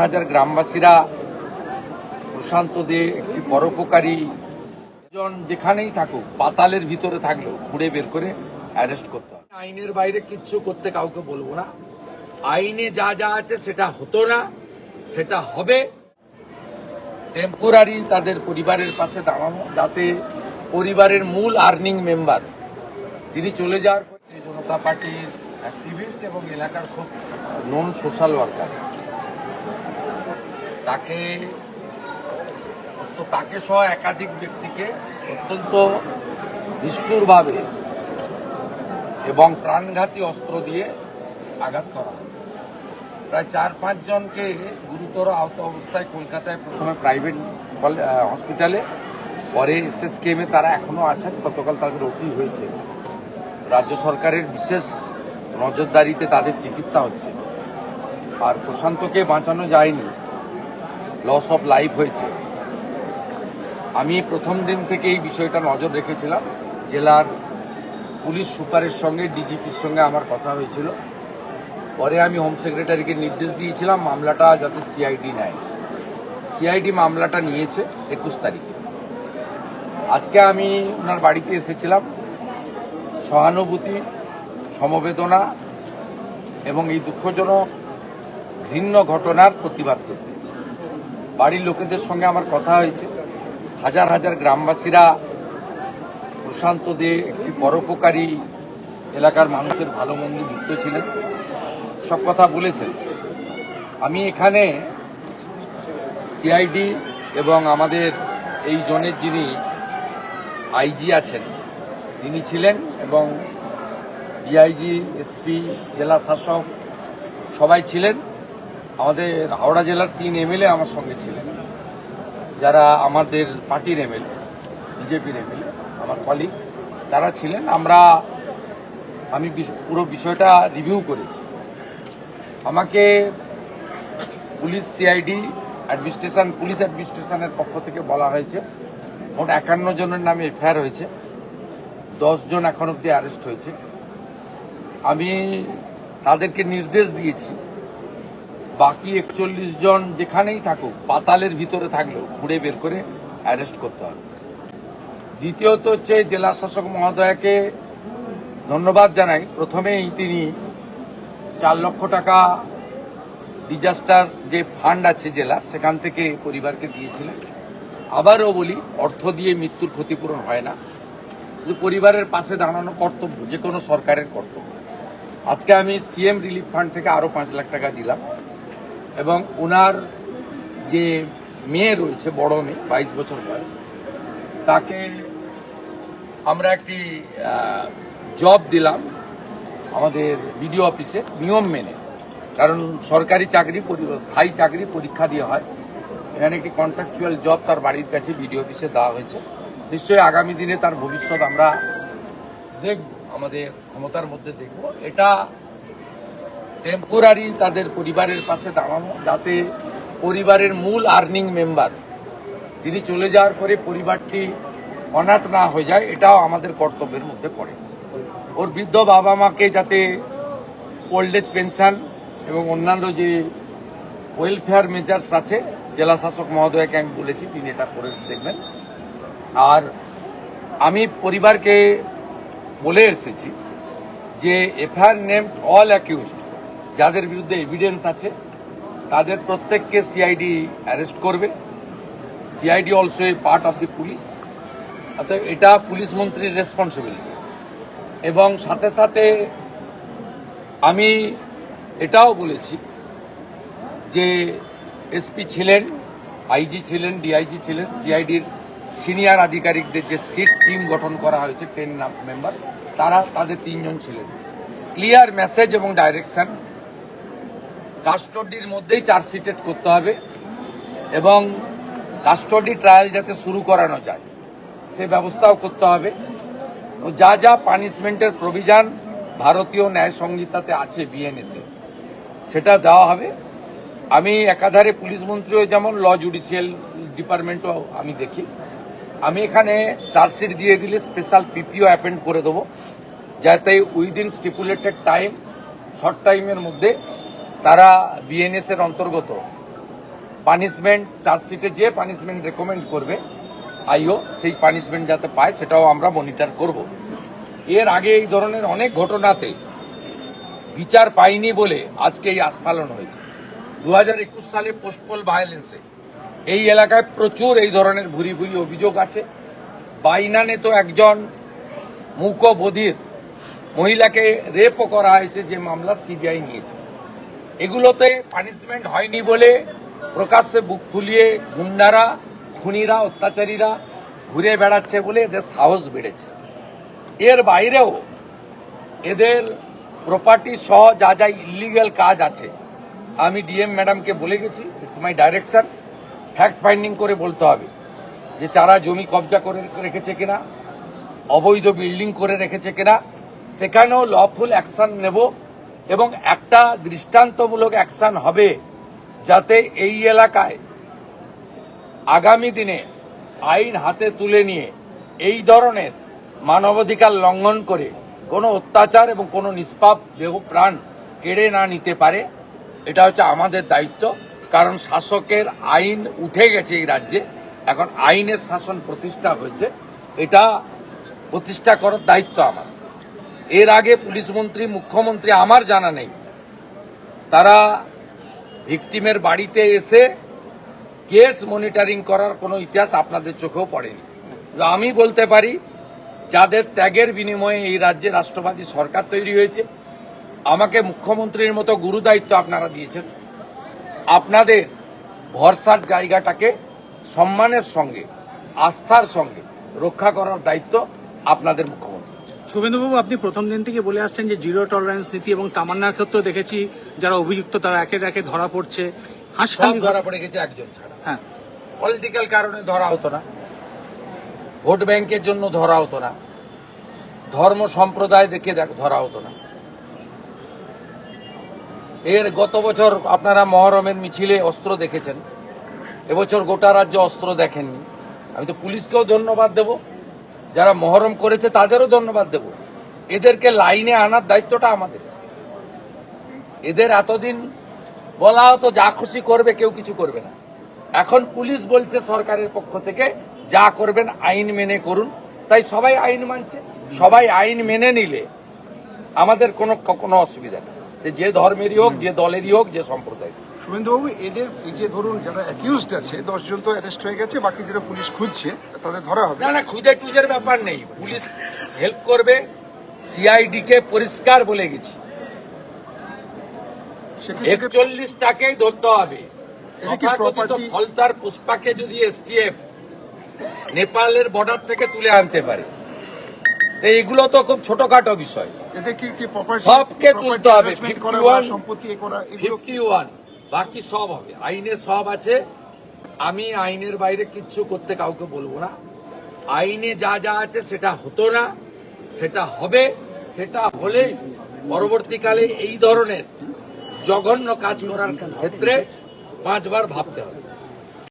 হাজার গ্রামবাসীরা প্রশান্ত দে একটি পরোপকারী জন যেখানেই থাকুক, পাতালের ভিতরে থাকলেও খুঁড়ে বের করে অ্যারেস্ট করতে হবে। আইনের বাইরে কিচ্ছু করতে কাউকে বলবো না। আইনে যা যা আছে সেটা হতো না, সেটা হবে। টেম্পোরারি তাদের পরিবারের পাশে দাঁড়ানো, যাতে পরিবারের মূল আর্নিং মেম্বার তিনি চলে যাওয়ার পর জনতা পার্টির অ্যাক্টিভিস্ট এবং এলাকার খুব নন সোশ্যাল ওয়ার্কার, তাকে সহ একাধিক ব্যক্তিকে অত্যন্ত নিষ্ঠুরভাবে এবং প্রাণঘাতী অস্ত্র দিয়ে আঘাত করা হয়। প্রায় 4-5 জনকে গুরুতর আহত অবস্থায় কলকাতায় প্রথমে প্রাইভেট হসপিটালে, পরে SSKM-এ তারা এখনো আছেন। গতকাল তাদের ওটি হয়েছে। রাজ্য সরকারের বিশেষ নজরদারিতে তাদের চিকিৎসা হচ্ছে। আর প্রশান্তকে বাঁচানো যায়নি, লস অফ লাইফ হয়েছে। আমি প্রথম দিন থেকে এই বিষয়টা নজর রেখেছিলাম। জেলার পুলিশ সুপারের সঙ্গে, ডিজিপির সঙ্গে আমার কথা হয়েছিল। পরে আমি হোম সেক্রেটারিকে নির্দেশ দিয়েছিলাম মামলাটা যাতে সিআইডি নেয়। সিআইডি মামলাটা নিয়েছে 21 তারিখে। আজকে আমি ওনার বাড়িতে এসেছিলাম সহানুভূতি, সমবেদনা এবং এই দুঃখজনক ঘৃণ্য ঘটনার প্রতিবাদ করতে। বাড়ির লোকেদের সঙ্গে আমার কথা হয়েছে। হাজার হাজার গ্রামবাসীরা প্রশান্ত দে একটি পরোপকারী, এলাকার মানুষের ভালো মন্দ যুক্ত ছিলেন, সব কথা বলেছেন। আমি এখানে সিআইডি এবং আমাদের এই জোনের যিনি আইজি আছেন তিনি ছিলেন, এবং ডিআইজি, এসপি, জেলা শাসক সবাই ছিলেন। আমাদের হাওড়া জেলার 3 MLA আমার সঙ্গে ছিলেন, যারা আমাদের পার্টির MLA, বিজেপির MLA, আমার কলিগ, তারা ছিলেন। আমি পুরো বিষয়টা রিভিউ করেছি। আমাকে পুলিশ সিআইডি অ্যাডমিনিস্ট্রেশন, পুলিশ অ্যাডমিনিস্ট্রেশনের পক্ষ থেকে বলা হয়েছে মোট 51 জনের নামে এফআইআর হয়েছে, 10 জন এখন অব্দি অ্যারেস্ট হয়েছে। আমি তাদেরকে নির্দেশ দিয়েছি বাকি 41 জন যেখানেই থাকুক, পাতালের ভিতরে থাকলেও খুঁড়ে বের করে অ্যারেস্ট করতে হবে। দ্বিতীয়ত হচ্ছে জেলা শাসক মহোদয়কে ধন্যবাদ জানাই। প্রথমেই তিনি 4 লক্ষ টাকা ডিজাস্টার যে ফান্ড আছে জেলার, সেখান থেকে পরিবারকে দিয়েছিলেন। আবারও বলি, অর্থ দিয়ে মৃত্যুর ক্ষতিপূরণ হয় না, কিন্তু পরিবারের পাশে দাঁড়ানো কর্তব্য, যে কোনো সরকারের কর্তব্য। আজকে আমি সিএম রিলিফ ফান্ড থেকে আরও 5 লাখ টাকা দিলাম, এবং ওনার যে মেয়ে রয়েছে, বড় মেয়ে 22 বছর বয়স, তাকে আমরা একটি জব দিলাম আমাদের বিডিও অফিসে নিয়ম মেনে। কারণ সরকারি চাকরি, স্থায়ী চাকরি পরীক্ষা দিয়ে হয়। এখানে একটি কন্ট্রাকচুয়াল জব তার বাড়ির কাছে বিডিও অফিসে দেওয়া হয়েছে। নিশ্চয়ই আগামী দিনে তার ভবিষ্যৎ আমরা দেখব, আমাদের ক্ষমতার মধ্যে দেখব। এটা টেম্পোরারি তাদের পরিবারের পাশে দাঁড়ানো, যাতে পরিবারের মূল আর্নিং মেম্বার তিনি চলে যাওয়ার পরে পরিবারটি অনাথ না হয়ে যায়, এটাও আমাদের কর্তব্যের মধ্যে পড়ে। ওর বৃদ্ধ বাবা মাকে যাতে ওল্ড এজ পেনশন এবং অন্যান্য যে ওয়েলফেয়ার মেজার্স আছে, জেলা শাসক মহোদয়কে আমি বলেছি, তিনি এটা করে দেখবেন। আর আমি পরিবারকে বলে এসেছি যে এফআইআর নেমড অল অ্যাকিউজড, যাদের বিরুদ্ধে এভিডেন্স আছে তাদের প্রত্যেককে সিআইডি অ্যারেস্ট করবে। CID also a part of the police, অর্থাৎ এটা পুলিশ মন্ত্রীর রেসপন্সিবিলিটি। এবং সাথে সাথে আমি এটাও বলেছি যে এসপি ছিলেন, আইজি ছিলেন, ডিআইজি ছিলেন, সিআইডির সিনিয়র আধিকারিকদের যে সিট টিম গঠন করা হয়েছে 10 মেম্বার, তাদের 3 জন ছিলেন। ক্লিয়ার মেসেজ এবং ডাইরেকশন, কাস্টডির মধ্যেই চার্জশিটেড করতে হবে, এবং কাস্টডি ট্রায়াল যাতে শুরু করানো যায় সে ব্যবস্থাও করতে হবে। যা যা পানিশমেন্টের প্রভিশন ভারতীয় ন্যায় সংহিতাতে আছে বিএনএসে, সেটা দেওয়া হবে। আমি একাধারে পুলিশ মন্ত্রীও যেমন, ল জুডিশিয়াল ডিপার্টমেন্টও আমি দেখি। আমি এখানে চার্জশিট দিয়ে দিলে স্পেশাল পিপিও অ্যাপেন্ড করে দেবো, যাতে উইদিন স্টিপুলেটেড টাইম, শর্ট টাইমের মধ্যে তারা বিএনএস এর অন্তর্গত পানিশমেন্ট চার্জশিটে যে পানিশমেন্ট রেকমেন্ড করবে আইও সেই পানিশমেন্ট যাতে পায় সেটাও আমরা মনিটর করব। এর আগে এই ধরনের অনেক ঘটনাতে বিচার পাইনি বলে আজকে এই আস্ফালন হয়েছে। 2021 সালে পোস্টপোল ভায়োলেন্সে এই এলাকায় প্রচুর এই ধরনের ভুরি ভুরি অভিযোগ আছে। বাইনানে তো একজন মূকবধির মহিলাকে রেপও করা হয়েছে, যে মামলা সিবিআই নিয়েছে। এগুলোতে পানিশমেন্ট হয়নি বলে প্রকাশ্যে বুক ফুলিয়ে গুন্ডারা, খুনিরা, অত্যাচারীরা ঘুরে বেড়াচ্ছে বলে এদের সাহস বেড়েছে। এর বাইরেও এদের প্রপার্টি সহ যা যা ইলিগ্যাল কাজ আছে, আমি ডিএম ম্যাডামকে বলে গেছি, it's my direction, fact finding করে বলতে হবে যে যারা জমি কবজা করে রেখেছে কিনা, অবৈধ বিল্ডিং করে রেখেছে কিনা, সেখানেও লফুল অ্যাকশন নেব এবং একটা দৃষ্টান্তমূলক অ্যাকশন হবে যাতে এই এলাকায় আগামী দিনে আইন হাতে তুলে নিয়ে এই ধরনের মানবাধিকার লঙ্ঘন করে কোনো অত্যাচার এবং কোনো নিষ্পাপ দেহ প্রাণ কেড়ে না নিতে পারে। এটা হচ্ছে আমাদের দায়িত্ব, কারণ শাসকের আইন উঠে গেছে এই রাজ্যে, এখন আইনের শাসন প্রতিষ্ঠা হয়েছে, এটা প্রতিষ্ঠা করার দায়িত্ব আমার। এর আগে পুলিশ মন্ত্রী, মুখ্যমন্ত্রী, আমার জানা নেই তারা ভিকটিমের বাড়িতে এসে কেস মনিটরিং করার কোনো ইতিহাস আপনাদের চোখেও পড়েনি। আমি বলতে পারি যাদের ত্যাগের বিনিময়ে এই রাজ্যে রাষ্ট্রবাদী সরকার তৈরি হয়েছে, আমাকে মুখ্যমন্ত্রীর মতো গুরু দায়িত্ব আপনারা দিয়েছেন, আপনাদের ভরসার জায়গাটাকে সম্মানের সঙ্গে, আস্থার সঙ্গে রক্ষা করার দায়িত্ব আপনাদের মুখ্যমন্ত্রী। শুভেন্দুবাবু, আপনি প্রথম দিন থেকে বলে আসছেন যে জিরো টলারেন্স নীতি, এবং তামান্নার ক্ষেত্রেও দেখেছি যারা অভিযুক্ত তারা একের একে ধরা পড়ছে। সব ধরা পড়ে গেছে একজন ছাড়া। হ্যাঁ, পলিটিক্যাল কারণে ধরা হতো না, ভোট ব্যাংকের জন্য ধরা হতো না, ধর্ম সম্প্রদায় দেখে ধরা হতো না। এর গত বছর আপনারা মহরমের মিছিলে অস্ত্র দেখেছেন, এবছর গোটা রাজ্য অস্ত্র দেখেননি। আমি তো পুলিশকেও ধন্যবাদ দেব, যারা মহরম করেছে তাদেরও ধন্যবাদ দেব। এদেরকে লাইনে আনার দায়িত্বটা আমাদের। এদের এতদিন বলা হতো যা খুশি করবে, কেউ কিছু করবে না। এখন পুলিশ বলছে সরকারের পক্ষ থেকে যা করবেন আইন মেনে করুন, তাই সবাই আইন মানছে। সবাই আইন মেনে নিলে আমাদের কোনো অসুবিধা নেই, সে যে ধর্মেরই হোক, যে দলেরই হোক, যে সম্প্রদায়। শুভেন্দুবাবু, এদের এই যে ধরুন যারা অ্যাকিউজড আছে 10 জন তো অ্যারেস্ট হয়ে গেছে, বাকিদের পুলিশ খুঁজছে, তাদের ধরা হবে না, খুঁজে টুজের ব্যাপার নেই, পুলিশ হেল্প করবে। সিআইডি কে পরিষ্কার বলে গেছি 41টাকেই ধরতে হবে। ফলতার পুষ্পাকে যদি এসটিএফ নেপালের বর্ডার থেকে তুলে আনতে পারে, এইগুলো তো খুব ছোটখাটো বিষয়, সবকে তুলতে হবে। 51 বাকি সব হবে, আইনে সব আছে। আমি আইনের বাইরে কিচ্ছু করতে কাউকে বলবো না। আইনে যা যা আছে সেটা হতো না, সেটা হবে। সেটা হলেই পরবর্তীকালে এই ধরনের জঘন্য কাজ করার ক্ষেত্রে 5 বার ভাবতে হবে।